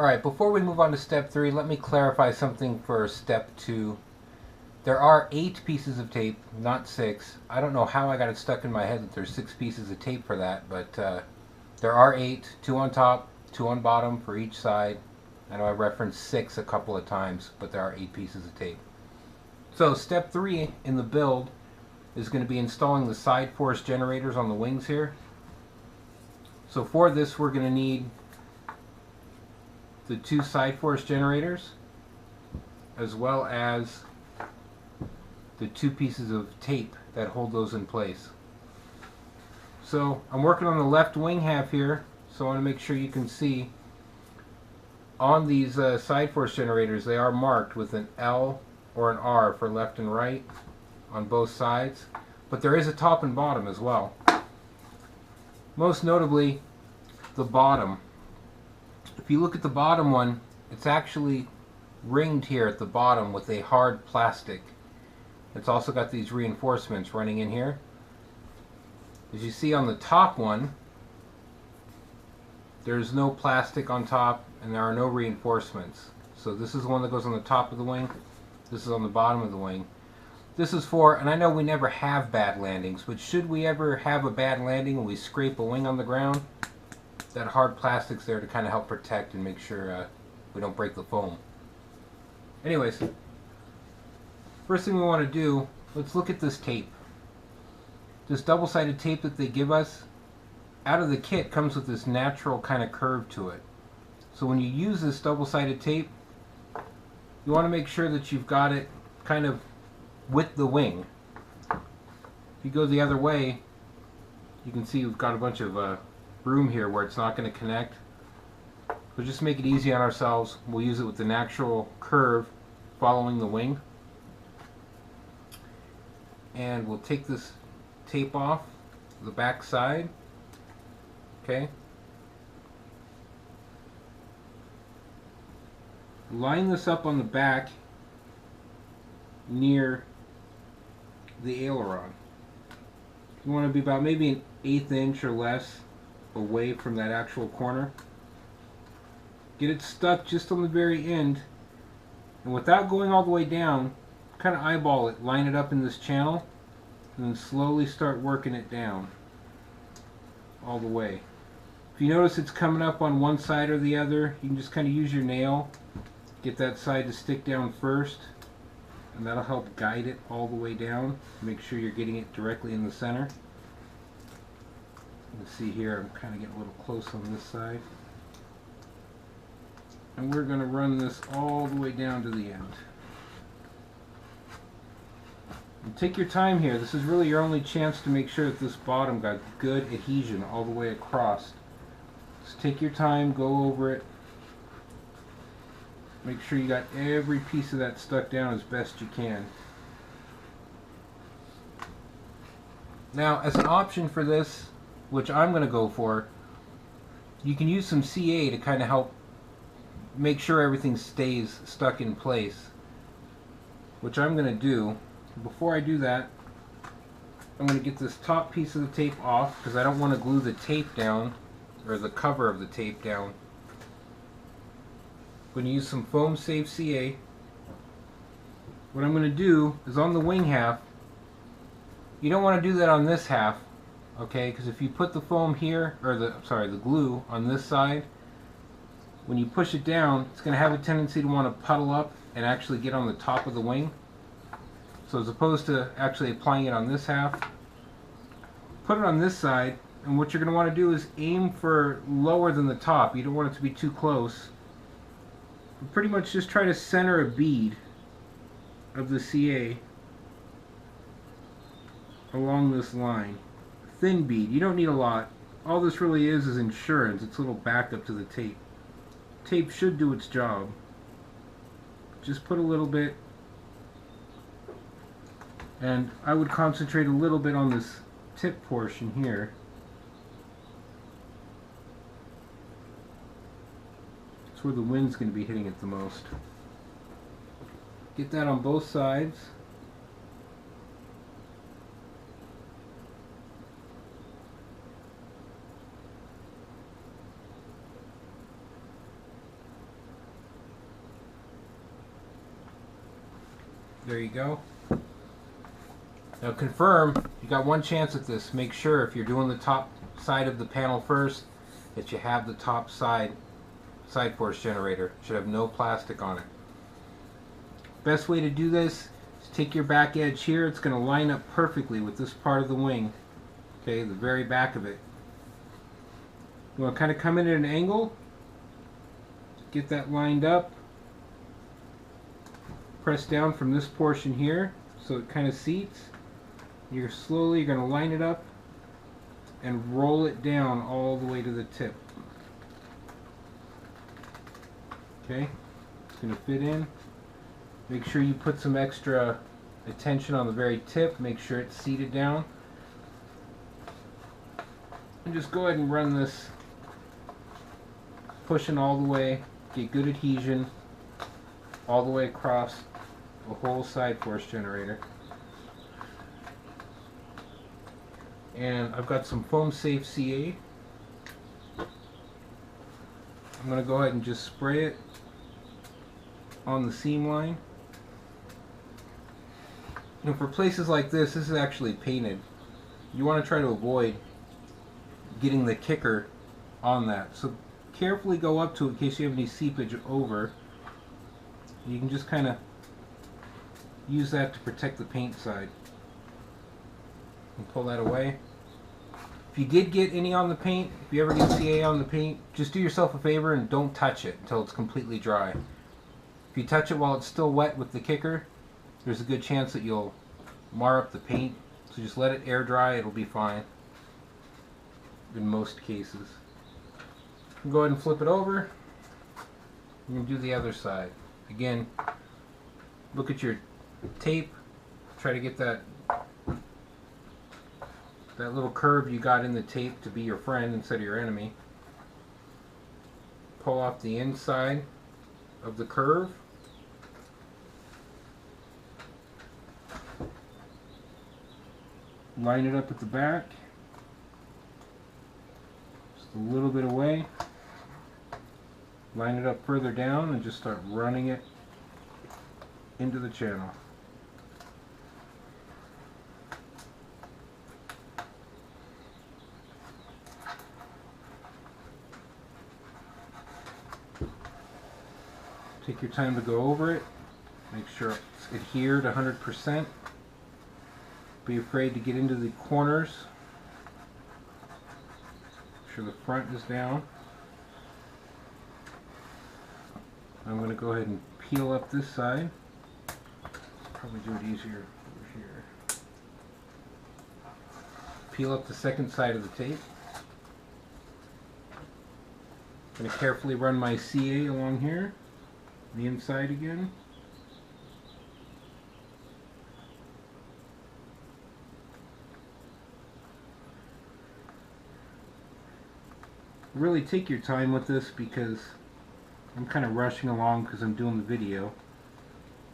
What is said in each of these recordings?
Alright, before we move on to step 3, let me clarify something for step 2. There are 8 pieces of tape, not 6. I don't know how I got it stuck in my head that there's 6 pieces of tape for that, but there are 8, 2 on top, 2 on bottom for each side. I know I referenced 6 a couple of times, but there are 8 pieces of tape. So step 3 in the build is going to be installing the side force generators on the wings here. So for this we're going to need the 2 side force generators as well as the 2 pieces of tape that hold those in place. So I'm working on the left wing half here, so I want to make sure you can see on these side force generators they are marked with an L or an R for left and right on both sides, but there is a top and bottom as well. Most notably the bottom. If you look at the bottom one, it's actually ringed here at the bottom with a hard plastic. It's also got these reinforcements running in here. As you see on the top one, there's no plastic on top and there are no reinforcements. So this is the one that goes on the top of the wing. This is on the bottom of the wing. This is for, and I know we never have bad landings, but should we ever have a bad landing and we scrape a wing on the ground, that hard plastic's there to kind of help protect and make sure we don't break the foam. Anyways, first thing we want to do, let's look at this tape. This double-sided tape that they give us, out of the kit comes with this natural kind of curve to it. So when you use this double-sided tape, you want to make sure that you've got it kind of with the wing. If you go the other way, you can see we've got a bunch of room here where it's not going to connect. So just make it easy on ourselves. We'll use it with the natural curve following the wing. And we'll take this tape off the back side. Okay. Line this up on the back near the aileron. You want to be about maybe an 1/8 inch or less away from that actual corner. Get it stuck just on the very end, and without going all the way down, kind of eyeball it, line it up in this channel, and then slowly start working it down all the way. If you notice it's coming up on one side or the other, you can just kind of use your nail, get that side to stick down first, and that'll help guide it all the way down. Make sure you're getting it directly in the center. You can see here I'm kind of getting a little close on this side. And we're going to run this all the way down to the end. And take your time here. This is really your only chance to make sure that this bottom got good adhesion all the way across. Just take your time, go over it. Make sure you got every piece of that stuck down as best you can. Now, as an option for this, which I'm going to go for, you can use some CA to kind of help make sure everything stays stuck in place, which I'm going to do. Before I do that, I'm going to get this top piece of the tape off because I don't want to glue the tape down, or the cover of the tape down. I'm going to use some foam safe CA. What I'm going to do is on the wing half, you don't want to do that on this half, okay, because if you put the foam here, or the glue on this side, when you push it down, it's going to have a tendency to want to puddle up and actually get on the top of the wing. So as opposed to actually applying it on this half, put it on this side, and what you're going to want to do is aim for lower than the top. You don't want it to be too close. But pretty much just try to center a bead of the CA along this line. Thin bead, you don't need a lot. All this really is insurance. It's a little backup to the tape. Tape should do its job. Just put a little bit, and I would concentrate a little bit on this tip portion here. That's where the wind's going to be hitting it the most. Get that on both sides. There you go. Now confirm, you got one chance at this. Make sure if you're doing the top side of the panel first that you have the top side force generator. It should have no plastic on it. Best way to do this is take your back edge here. It's going to line up perfectly with this part of the wing. Okay, the very back of it. You want to kind of come in at an angle. Get that lined up. Press down from this portion here so it kind of seats. You're going to line it up and roll it down all the way to the tip. Okay, it's going to fit in. Make sure you put some extra attention on the very tip. Make sure it's seated down. And just go ahead and run this, pushing all the way, get good adhesion all the way across the whole side force generator. And I've got some foam safe CA. I'm going to go ahead and just spray it on the seam line. And for places like this is actually painted. You want to try to avoid getting the kicker on that. So carefully go up to it in case you have any seepage over. You can just kind of use that to protect the paint side. And pull that away. If you did get any on the paint, if you ever get CA on the paint, just do yourself a favor and don't touch it until it's completely dry. If you touch it while it's still wet with the kicker, there's a good chance that you'll mar up the paint. So just let it air dry, it'll be fine in most cases. Go ahead and flip it over. You can do the other side. Again, look at your tape. Try to get that little curve you got in the tape to be your friend instead of your enemy. Pull off the inside of the curve. Line it up at the back. Just a little bit away. Line it up further down and just start running it into the channel. Take your time to go over it. Make sure it's adhered 100%. Be afraid to get into the corners. Make sure the front is down. I'm going to go ahead and peel up this side. Probably do it easier over here. Peel up the second side of the tape. I'm going to carefully run my CA along here. The inside again. Really take your time with this because I'm kind of rushing along because I'm doing the video.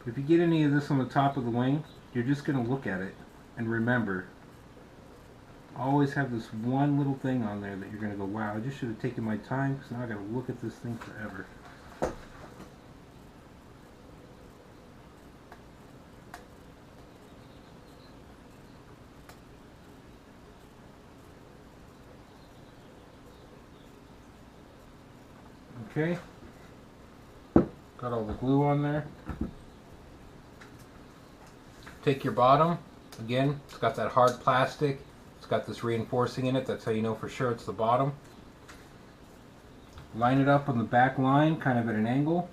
If you get any of this on the top of the wing, you're just going to look at it and remember, always have this one little thing on there that you're going to go, wow, I just should have taken my time because now I got to look at this thing forever. Okay, got all the glue on there. Take your bottom, again, it's got that hard plastic, it's got this reinforcing in it, that's how you know for sure it's the bottom. Line it up on the back line, kind of at an angle.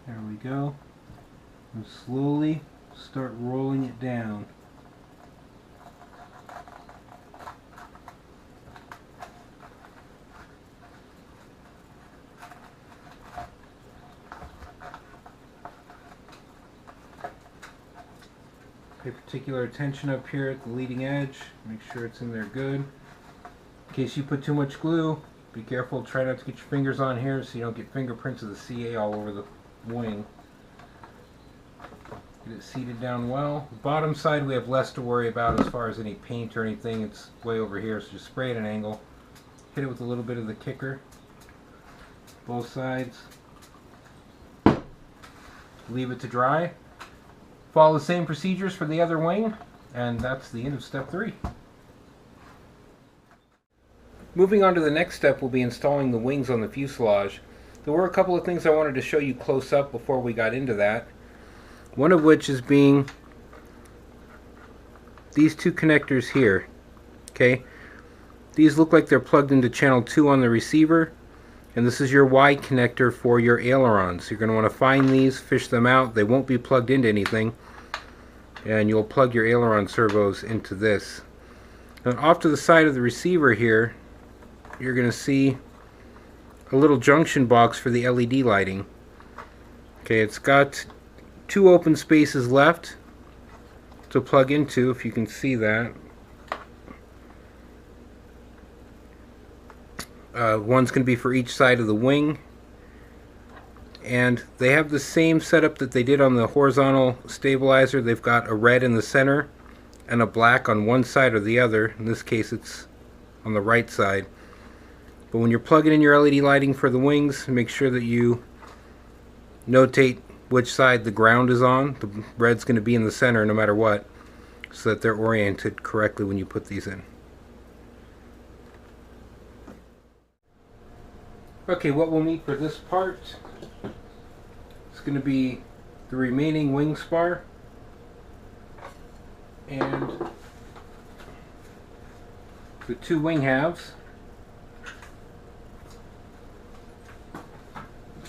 There we go. And slowly start rolling it down. Pay particular attention up here at the leading edge. Make sure it's in there good. In case you put too much glue, be careful. Try not to get your fingers on here so you don't get fingerprints of the CA all over the wing. Get it seated down well. The bottom side we have less to worry about as far as any paint or anything. It's way over here, so just spray at an angle. Hit it with a little bit of the kicker. both sides. Leave it to dry. Follow the same procedures for the other wing, and that's the end of step 3. Moving on to the next step, we'll be installing the wings on the fuselage. There were a couple of things I wanted to show you close up before we got into that. One of which is being these two connectors here. Okay, these look like they're plugged into channel 2 on the receiver, and this is your Y connector for your ailerons. You're going to want to find these, fish them out. They won't be plugged into anything, and you'll plug your aileron servos into this. Now, off to the side of the receiver here, you're going to see a little junction box for the LED lighting. Okay, it's got 2 open spaces left to plug into, if you can see that. One's going to be for each side of the wing, and they have the same setup that they did on the horizontal stabilizer. They've got a red in the center and a black on one side or the other. In this case it's on the right side. But when you're plugging in your LED lighting for the wings, make sure that you notate which side the ground is on. The red's going to be in the center no matter what, so that they're oriented correctly when you put these in. Okay, what we'll need for this part is going to be the remaining wing spar and the 2 wing halves,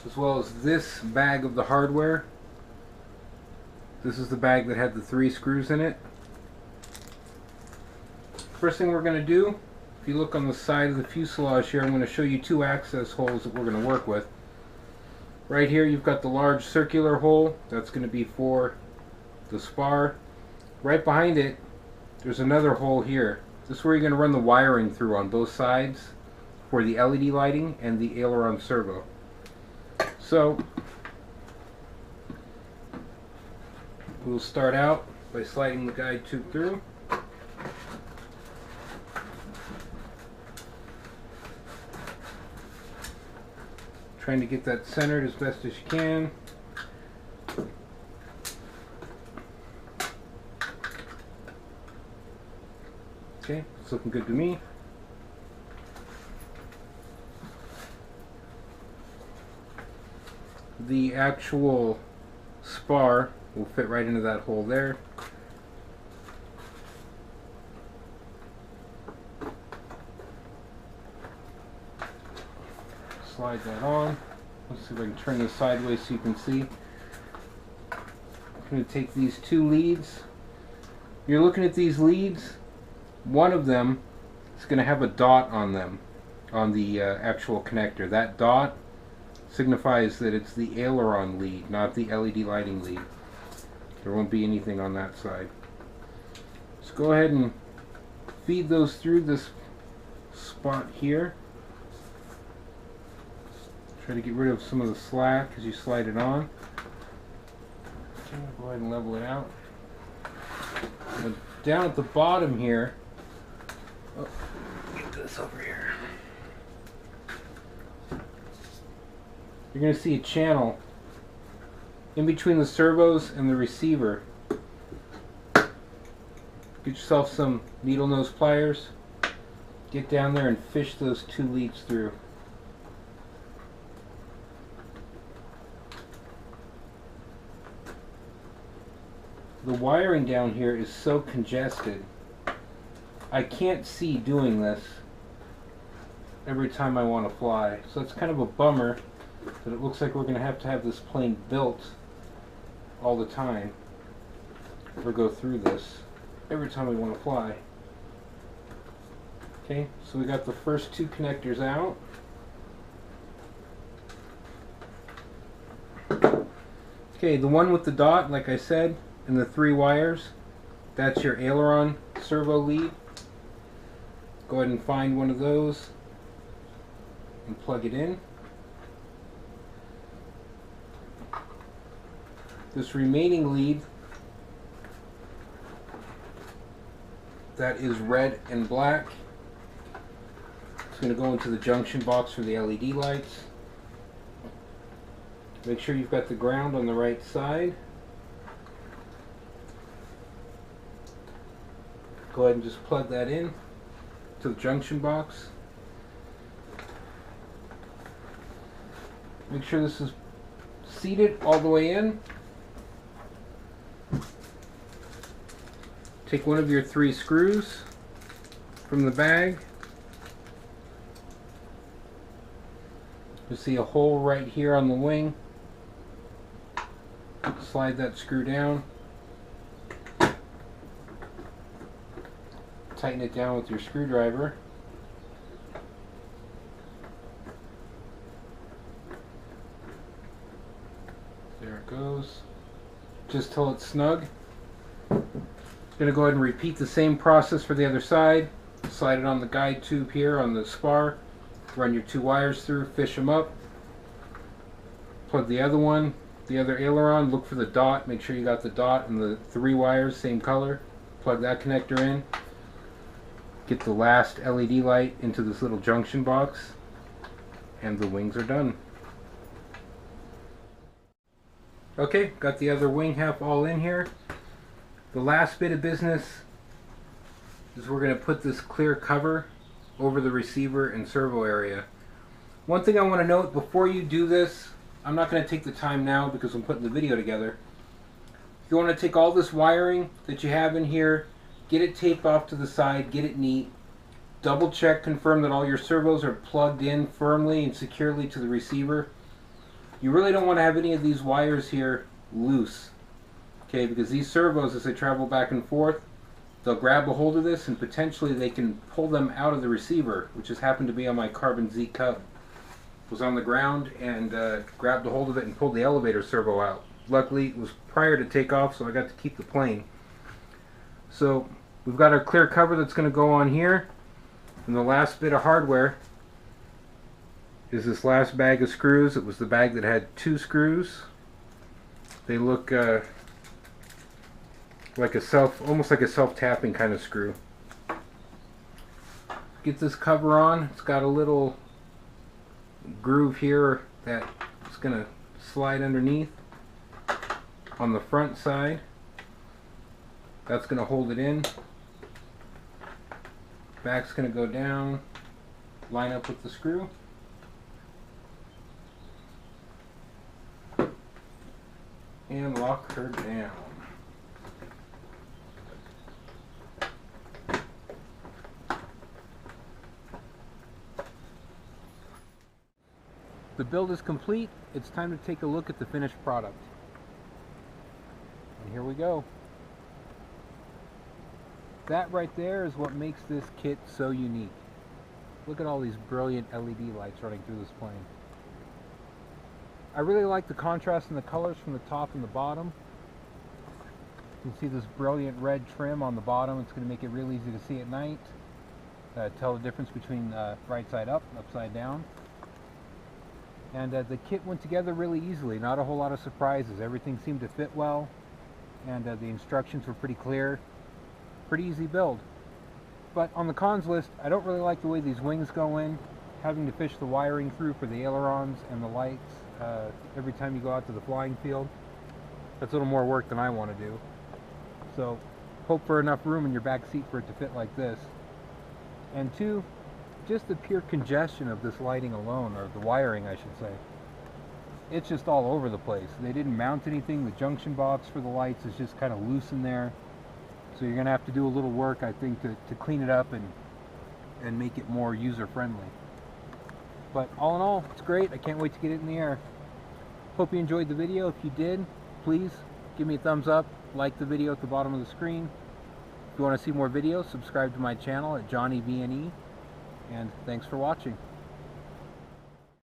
as well as this bag of the hardware. This is the bag that had the 3 screws in it. First thing we're going to do, if you look on the side of the fuselage here, I'm going to show you 2 access holes that we're going to work with. Right here you've got the large circular hole. That's going to be for the spar. Right behind it there's another hole here. This is where you're going to run the wiring through on both sides for the LED lighting and the aileron servo. So we'll start out by sliding the guide tube through. Trying to get that centered as best as you can. Okay, it's looking good to me. The actual spar will fit right into that hole there. Slide that on. Let's see if I can turn this sideways so you can see. I'm going to take these 2 leads. You're looking at these leads. One of them is going to have a dot on them, on the actual connector. That dot signifies that it's the aileron lead, not the LED lighting lead. There won't be anything on that side. Let's go ahead and feed those through this spot here. Try to get rid of some of the slack as you slide it on. Go ahead and level it out. And down at the bottom here, oh, get this over here. You're going to see a channel in between the servos and the receiver. Get yourself some needle nose pliers. Get down there and fish those 2 leads through. The wiring down here is so congested, I can't see doing this every time I want to fly. So it's kind of a bummer that it looks like we're going to have this plane built all the time, or go through this every time we want to fly. Okay, so we got the first 2 connectors out. Okay, the one with the dot, like I said, and the 3 wires, that's your aileron servo lead. Go ahead and find one of those and plug it in. This remaining lead, that is red and black, it's going to go into the junction box for the LED lights. Make sure you've got the ground on the right side. Go ahead and just plug that in to the junction box. Make sure this is seated all the way in. Take one of your 3 screws from the bag. You see a hole right here on the wing. Slide that screw down. Tighten it down with your screwdriver. There it goes. Just till it's snug. Going to go ahead and repeat the same process for the other side. Slide it on the guide tube here on the spar. Run your 2 wires through, fish them up. Plug the other one, the other aileron, look for the dot, make sure you got the dot and the 3 wires, same color. Plug that connector in. Get the last LED light into this little junction box, and the wings are done. Okay, got the other wing half all in here. The last bit of business is we're going to put this clear cover over the receiver and servo area. One thing I want to note before you do this, I'm not going to take the time now because I'm putting the video together. You want to take all this wiring that you have in here, get it taped off to the side, get it neat, double check, confirm that all your servos are plugged in firmly and securely to the receiver. You really don't want to have any of these wires here loose, okay, because these servos, as they travel back and forth, they'll grab a hold of this and potentially they can pull them out of the receiver, which has happened to be on my Carbon Z Cub. Was on the ground and grabbed a hold of it and pulled the elevator servo out. Luckily it was prior to takeoff, so I got to keep the plane. So we've got our clear cover that's going to go on here, and the last bit of hardware is this last bag of screws. It was the bag that had 2 screws. They look like almost like a self-tapping kind of screw. Get this cover on. It's got a little groove here that is going to slide underneath on the front side. That's going to hold it in. Back's going to go down, line up with the screw. And lock her down. The build is complete. It's time to take a look at the finished product. And here we go. That right there is what makes this kit so unique. Look at all these brilliant LED lights running through this plane. I really like the contrast in the colors from the top and the bottom. You can see this brilliant red trim on the bottom. It's going to make it real easy to see at night. Tell the difference between right side up, upside down. And the kit went together really easily, not a whole lot of surprises. Everything seemed to fit well, and the instructions were pretty clear. Pretty easy build. But on the cons list, I don't really like the way these wings go in, having to fish the wiring through for the ailerons and the lights every time you go out to the flying field. That's a little more work than I want to do. So hope for enough room in your back seat for it to fit like this. And 2, just the pure congestion of this lighting alone, or the wiring I should say. It's just all over the place. They didn't mount anything. The junction box for the lights is just kind of loose in there. So you're going to have to do a little work, I think, to clean it up and make it more user-friendly. But all in all, it's great. I can't wait to get it in the air. Hope you enjoyed the video. If you did, please give me a thumbs up, like the video at the bottom of the screen. If you want to see more videos, subscribe to my channel at Johnny VNE. And thanks for watching.